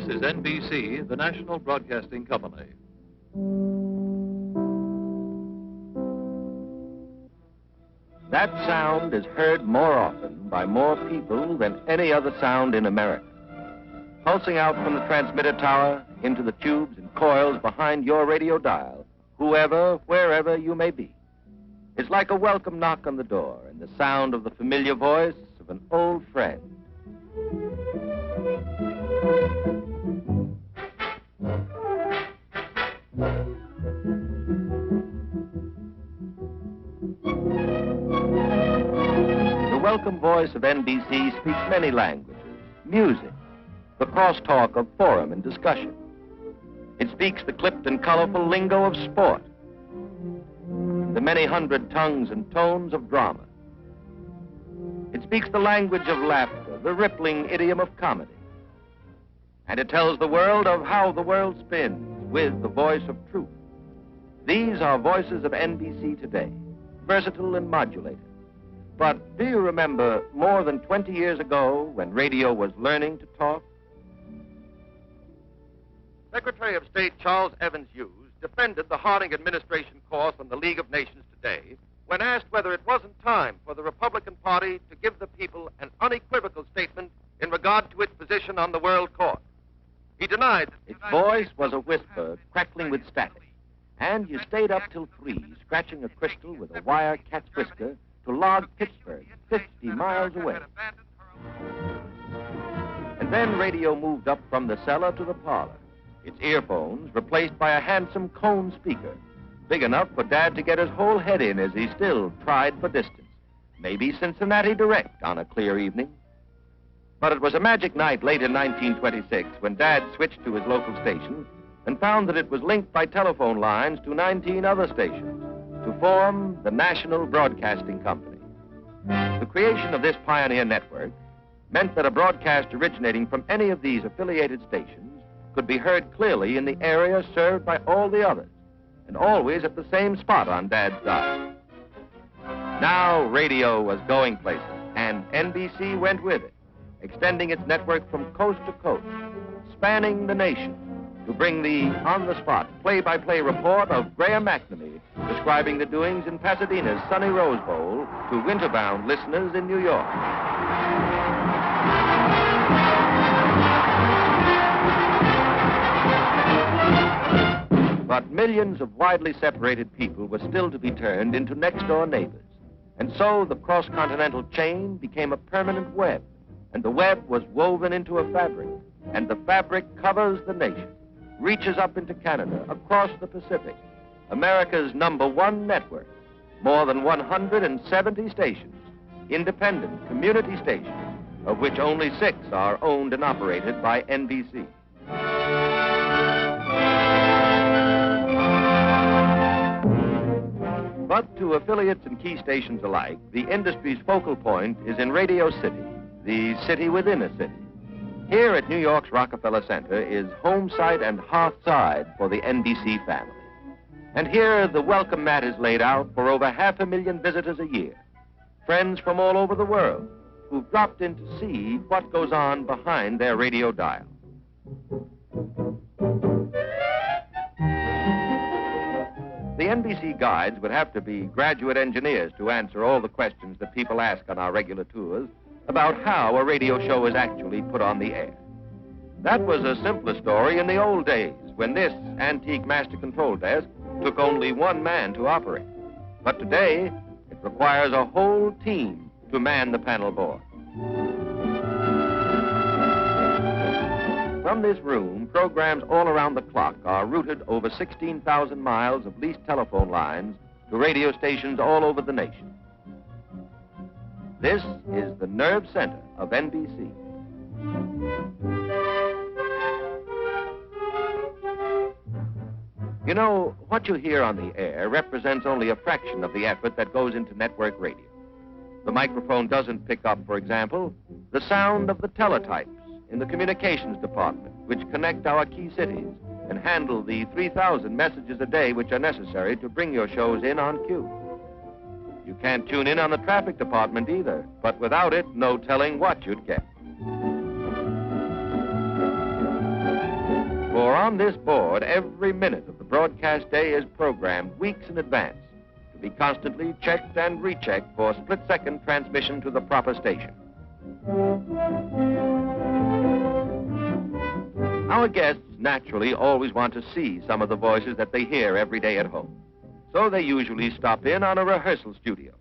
This is NBC, the national broadcasting company. That sound is heard more often by more people than any other sound in America. Pulsing out from the transmitter tower into the tubes and coils behind your radio dial, whoever, wherever you may be. It's like a welcome knock on the door and the sound of the familiar voice of an old friend. The welcome voice of NBC speaks many languages, music, the crosstalk of forum and discussion. It speaks the clipped and colorful lingo of sport, the many hundred tongues and tones of drama. It speaks the language of laughter, the rippling idiom of comedy. And it tells the world of how the world spins with the voice of truth. These are voices of NBC today, versatile and modulated. But do you remember more than 20 years ago when radio was learning to talk? Secretary of State Charles Evans Hughes defended the Harding administration course on the League of Nations today when asked whether it wasn't time for the Republican Party to give the people an unequivocal statement in regard to its position on the World Court. He denied that its voice was a whisper crackling with static, and you stayed up till 3 scratching a crystal with a wire cat's whisker to log Pittsburgh 50 miles away. And then radio moved up from the cellar to the parlor, its earphones replaced by a handsome cone speaker, big enough for Dad to get his whole head in as he still tried for distance, maybe Cincinnati direct on a clear evening. But it was a magic night late in 1926 when Dad switched to his local station and found that it was linked by telephone lines to 19 other stations to form the National Broadcasting Company. The creation of this pioneer network meant that a broadcast originating from any of these affiliated stations could be heard clearly in the area served by all the others, and always at the same spot on Dad's dial. Now radio was going places, and NBC went with it, extending its network from coast to coast, spanning the nation, to bring the on-the-spot, play-by-play report of Graham McNamee describing the doings in Pasadena's sunny Rose Bowl to winter-bound listeners in New York. But millions of widely separated people were still to be turned into next-door neighbors. And so the cross-continental chain became a permanent web, and the web was woven into a fabric, and the fabric covers the nation, reaches up into Canada, across the Pacific, America's #1 network, more than 170 stations, independent community stations, of which only 6 are owned and operated by NBC. But to affiliates and key stations alike, the industry's focal point is in Radio City, the city within a city. Here at New York's Rockefeller Center is home site and hearth side for the NBC family. And here the welcome mat is laid out for over 500,000 visitors a year, friends from all over the world who've dropped in to see what goes on behind their radio dial. The NBC guides would have to be graduate engineers to answer all the questions that people ask on our regular tours about how a radio show is actually put on the air. That was a simpler story in the old days when this antique master control desk took only one man to operate. But today, it requires a whole team to man the panel board. From this room, programs all around the clock are routed over 16,000 miles of leased telephone lines to radio stations all over the nation. This is the nerve center of NBC. You know, what you hear on the air represents only a fraction of the effort that goes into network radio. The microphone doesn't pick up, for example, the sound of the teletypes in the communications department, which connect our key cities and handle the 3,000 messages a day which are necessary to bring your shows in on cue. You can't tune in on the traffic department either, but without it, no telling what you'd get. For on this board, every minute of the broadcast day is programmed weeks in advance to be constantly checked and rechecked for split-second transmission to the proper station. Our guests naturally always want to see some of the voices that they hear every day at home. So they usually stop in on a rehearsal studio.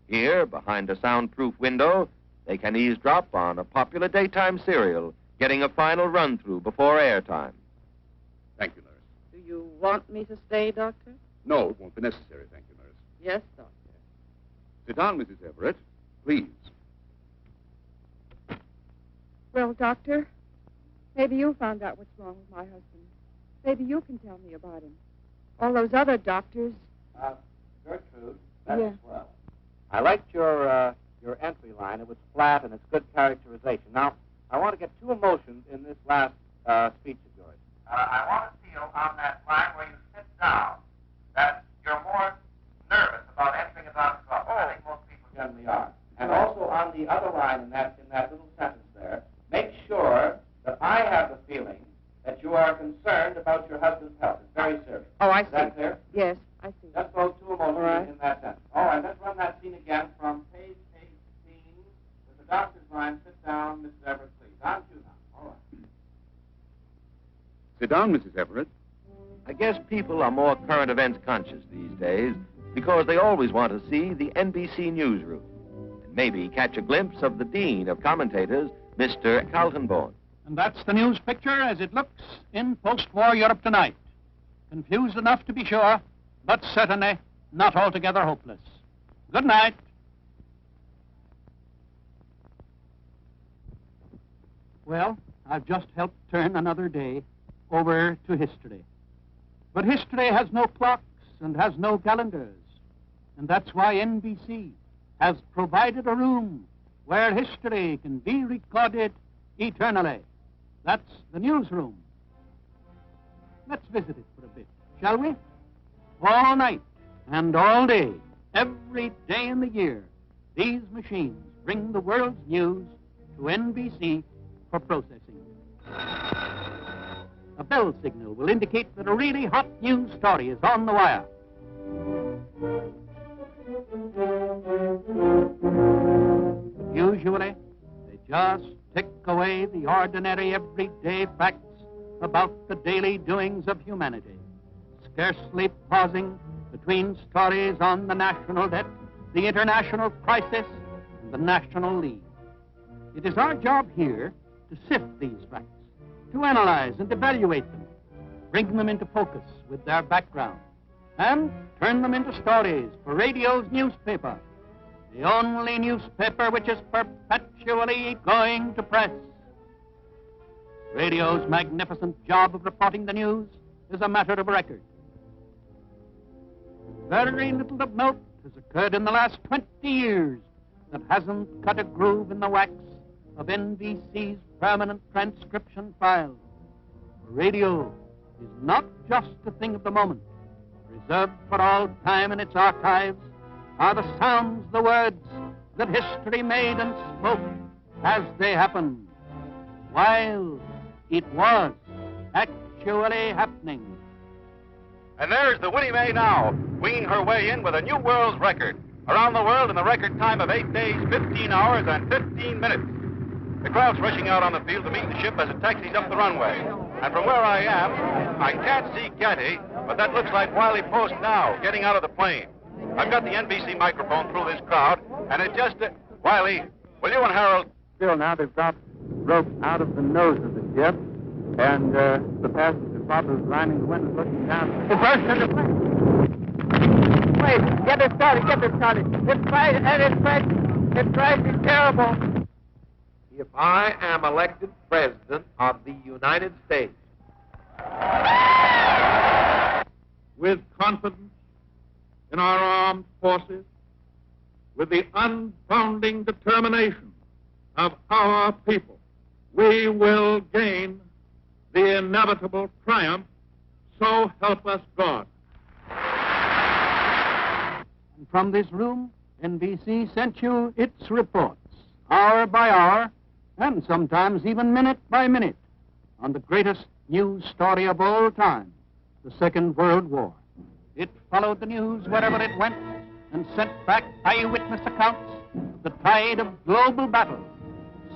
Here, behind a soundproof window, they can eavesdrop on a popular daytime serial, getting a final run-through before airtime. Thank you, nurse. Do you want me to stay, Doctor? No, it won't be necessary, thank you, nurse. Yes, Doctor. Sit down, Mrs. Everett, please. Well, Doctor, maybe you found out what's wrong with my husband. Maybe you can tell me about him. All those other doctors... Gertrude, that's Yeah. swell. I liked your entry line. It was flat and it's good characterization. Now, I want to get two emotions in this last speech of yours. I want to feel on that line where you sit down that you're more nervous about entering a doctor's office. I think most people generally are. And also on the other line in that little sentence there, make sure that I have the feeling that you are concerned about your husband's health. It's very serious. Oh, I see. Is that clear? Yes, I see. Just those two emotions All right. in that sentence. All right, let's run that scene again from page 18 with the doctor's line. Sit down, Mrs. Everett, please. On cue now. All right. Sit down, Mrs. Everett. I guess people are more current events conscious these days because they always want to see the NBC newsroom and maybe catch a glimpse of the dean of commentators, Mr. Kaltenborn. And that's the news picture as it looks in post-war Europe tonight. Confused enough to be sure, but certainly not altogether hopeless. Good night. Well, I've just helped turn another day over to history. But history has no clocks and has no calendars. And that's why NBC has provided a room where history can be recorded eternally. That's the newsroom. Let's visit it for a bit, shall we? All night and all day, every day in the year, these machines bring the world's news to NBC for processing. A bell signal will indicate that a really hot news story is on the wire. Usually, they just tick away the ordinary, everyday facts about the daily doings of humanity, scarcely pausing between stories on the national debt, the international crisis, and the National League. It is our job here to sift these facts, to analyze and evaluate them, bring them into focus with their background, and turn them into stories for radio's newspaper, the only newspaper which is perpetually going to press. Radio's magnificent job of reporting the news is a matter of record. Very little of note has occurred in the last 20 years that hasn't cut a groove in the wax of NBC's permanent transcription file. Radio is not just a thing of the moment. Reserved for all time in its archives are the sounds, the words that history made and spoke as they happened, while it was actually happening. And there's the Winnie Mae now, winging her way in with a new world's record. Around the world in the record time of 8 days, 15 hours, and 15 minutes. The crowd's rushing out on the field to meet the ship as it taxis up the runway. And from where I am, I can't see Getty, but that looks like Wiley Post now, getting out of the plane. I've got the NBC microphone through this crowd, and it just... Wiley, will you and Harold... Still now they've got rope out of the nose of the ship, and the passenger proppers lining the windows looking down. It burst into flame. Wait, get it started. It's bright, and it's bright. It's bright and terrible. If I am elected president of the United States, with confidence in our armed forces, with the unbounding determination of our people, we will gain the inevitable triumph, so help us God. And from this room, NBC sent you its reports, hour by hour, and sometimes even minute by minute, on the greatest news story of all time, the Second World War. It followed the news wherever it went and sent back eyewitness accounts of the tide of global battle,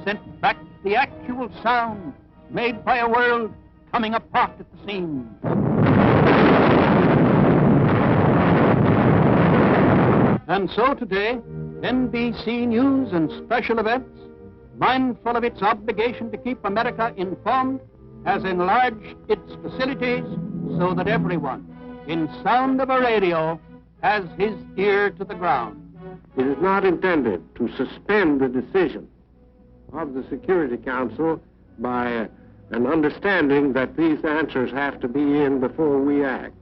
sent back the actual sound made by a world coming apart at the seams. And so today, NBC News and Special Events, mindful of its obligation to keep America informed, has enlarged its facilities so that everyone in sound of a radio has his ear to the ground. It is not intended to suspend the decision of the Security Council by an understanding that these answers have to be in before we act.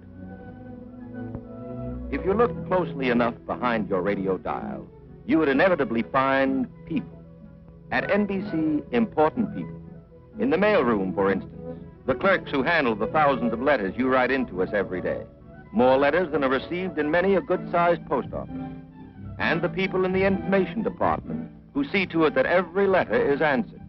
If you looked closely enough behind your radio dial, you would inevitably find people. At NBC, important people. In the mailroom, for instance, the clerks who handle the thousands of letters you write into us every day. More letters than are received in many a good-sized post office. And the people in the information department who see to it that every letter is answered.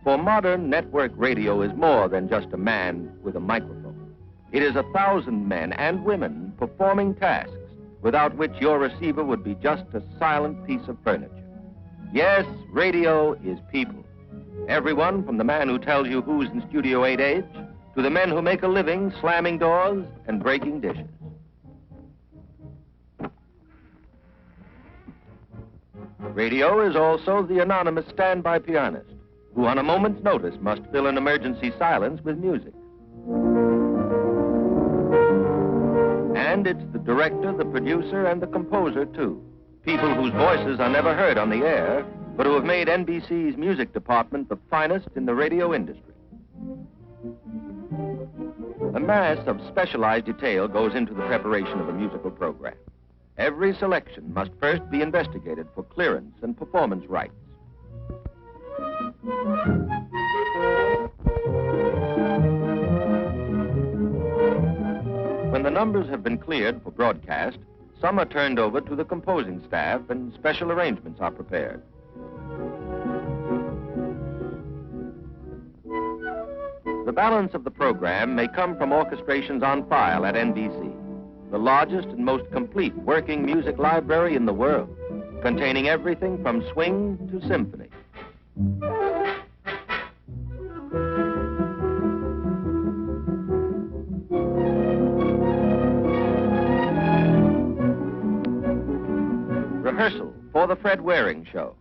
For modern network radio is more than just a man with a microphone. It is 1,000 men and women performing tasks without which your receiver would be just a silent piece of furniture. Yes, radio is people. Everyone from the man who tells you who's in Studio 8H to the men who make a living slamming doors and breaking dishes. Radio is also the anonymous standby pianist who on a moment's notice must fill an emergency silence with music. And it's the director, the producer, and the composer, too. People whose voices are never heard on the air, but who have made NBC's music department the finest in the radio industry. A mass of specialized detail goes into the preparation of a musical program. Every selection must first be investigated for clearance and performance rights. When the numbers have been cleared for broadcast, some are turned over to the composing staff and special arrangements are prepared. The balance of the program may come from orchestrations on file at NBC, the largest and most complete working music library in the world, containing everything from swing to symphony. Rehearsal for the Fred Waring show,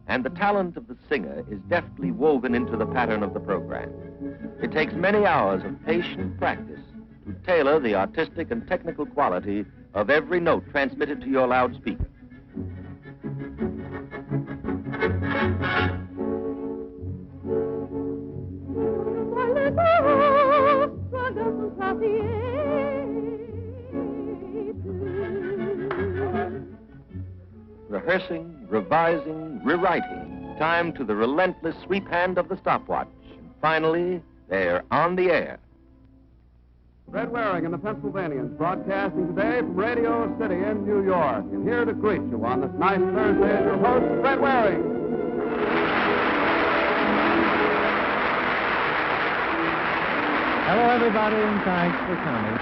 and the talent of the singer is deftly woven into the pattern of the program. It takes many hours of patient practice to tailor the artistic and technical quality of every note transmitted to your loudspeaker. Rehearsing, revising, rewriting, time to the relentless sweep hand of the stopwatch. And finally, they're on the air. Fred Waring and the Pennsylvanians broadcasting today from Radio City in New York. And here to greet you on this nice Thursday is your host, Fred Waring. Hello, everybody, and thanks for coming.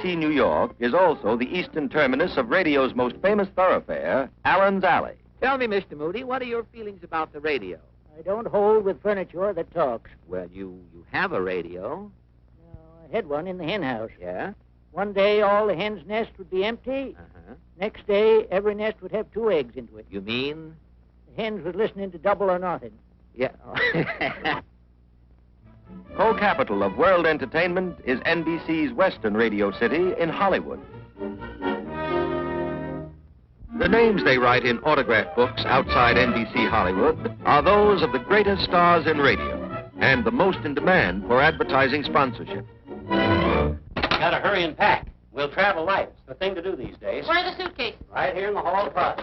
NBC New York is also the eastern terminus of radio's most famous thoroughfare, Allen's Alley. Tell me, Mr. Moody, what are your feelings about the radio? I don't hold with furniture that talks. Well, you have a radio. No, I had one in the hen house. Yeah? One day, all the hen's nest would be empty. Uh-huh. Next day, every nest would have 2 eggs into it. You mean? The hens was listening to Double or Nothing. Yeah. Co-capital of world entertainment is NBC's Western Radio City in Hollywood. The names they write in autograph books outside NBC Hollywood are those of the greatest stars in radio and the most in demand for advertising sponsorship. Gotta hurry and pack. We'll travel light. It's the thing to do these days. Where are the suitcases? Right here in the hall across.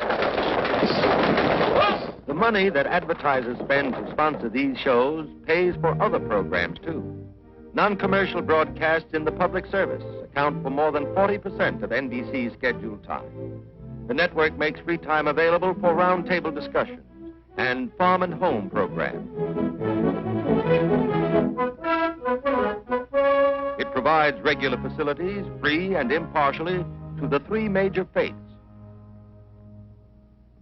The money that advertisers spend to sponsor these shows pays for other programs, too. Non-commercial broadcasts in the public service account for more than 40% of NBC's scheduled time. The network makes free time available for roundtable discussions and farm and home programs. It provides regular facilities, free and impartially, to the 3 major faiths.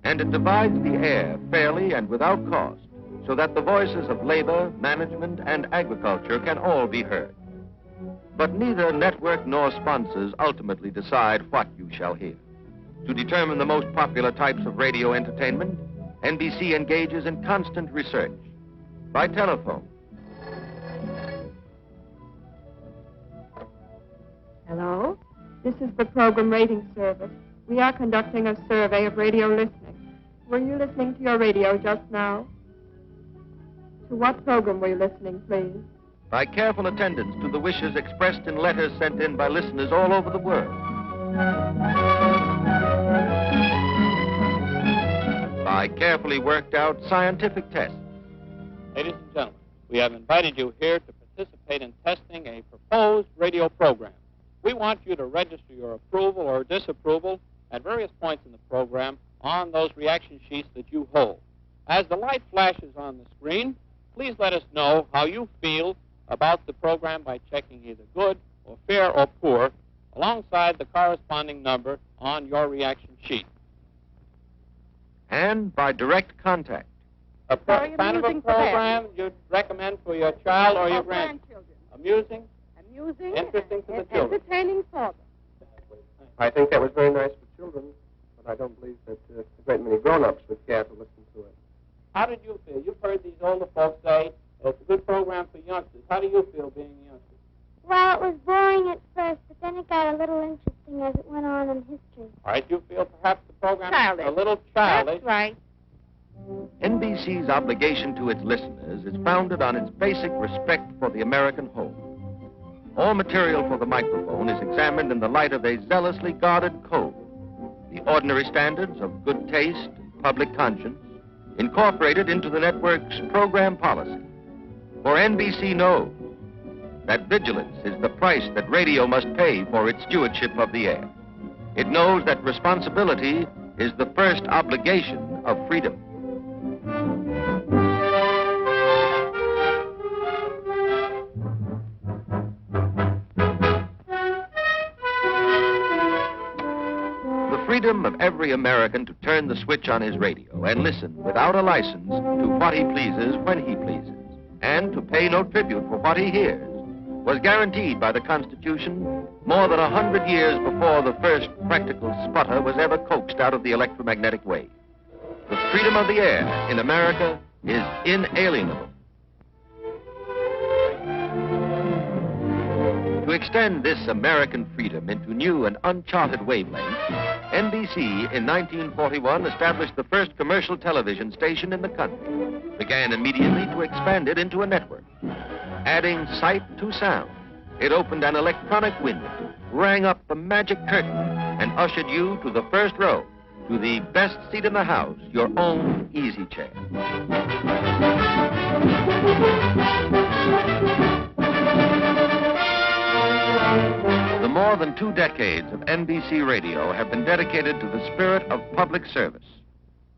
And it divides the air fairly and without cost, so that the voices of labor, management, and agriculture can all be heard. But neither network nor sponsors ultimately decide what you shall hear. To determine the most popular types of radio entertainment, NBC engages in constant research by telephone. Hello? This is the Program Rating Service. We are conducting a survey of radio listening. Were you listening to your radio just now? To what program were you listening, please? By careful attendance to the wishes expressed in letters sent in by listeners all over the world. By carefully worked out scientific tests. Ladies and gentlemen, we have invited you here to participate in testing a proposed radio program. We want you to register your approval or disapproval at various points in the program on those reaction sheets that you hold. As the light flashes on the screen, please let us know how you feel about the program by checking either good or fair or poor alongside the corresponding number on your reaction sheet. And by direct contact. A kind of a program you'd recommend for your child or your grandchildren. Amusing? Amusing. Interesting to the children. Entertaining for them. I think that was very nice for children, but I don't believe that a great many grown-ups would care to listen to it. How did you feel? You've heard these older folks say it's a good program for youngsters. How do you feel being a youngster? Well, it was boring at first, but then it got a little interesting as it went on in history. All right, you feel perhaps the program Childish. is a little childish. That's right. NBC's obligation to its listeners is founded on its basic respect for the American home. All material for the microphone is examined in the light of a zealously guarded code. The ordinary standards of good taste and public conscience incorporated into the network's program policy. For NBC knows that vigilance is the price that radio must pay for its stewardship of the air. It knows that responsibility is the first obligation of freedom. The freedom of every American to turn the switch on his radio and listen without a license to what he pleases when he pleases, and to pay no tribute for what he hears, was guaranteed by the Constitution more than 100 years before the first practical sputter was ever coaxed out of the electromagnetic wave. The freedom of the air in America is inalienable. To extend this American freedom into new and uncharted wavelengths, NBC in 1941 established the first commercial television station in the country, began immediately to expand it into a network. Adding sight to sound, it opened an electronic window, rang up the magic curtain, and ushered you to the first row, to the best seat in the house, your own easy chair. The more than 2 decades of NBC radio have been dedicated to the spirit of public service.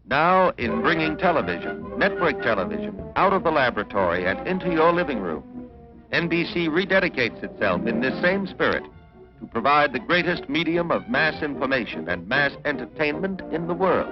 Now, in bringing television, network television, out of the laboratory and into your living room, NBC rededicates itself in this same spirit to provide the greatest medium of mass information and mass entertainment in the world.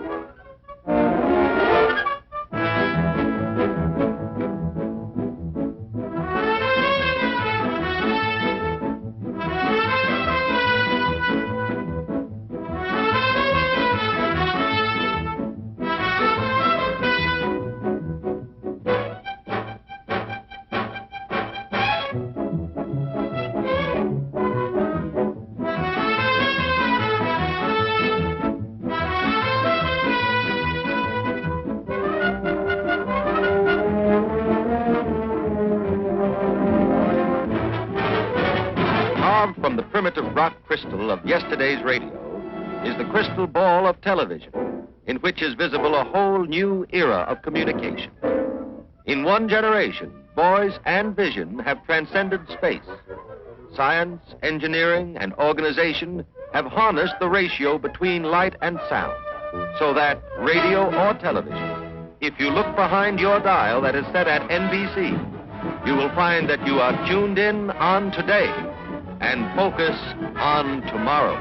From the primitive rock crystal of yesterday's radio is the crystal ball of television, in which is visible a whole new era of communication. In one generation, voice and vision have transcended space. Science, engineering, and organization have harnessed the ratio between light and sound, so that radio or television, if you look behind your dial that is set at NBC, you will find that you are tuned in on today and focus on tomorrow.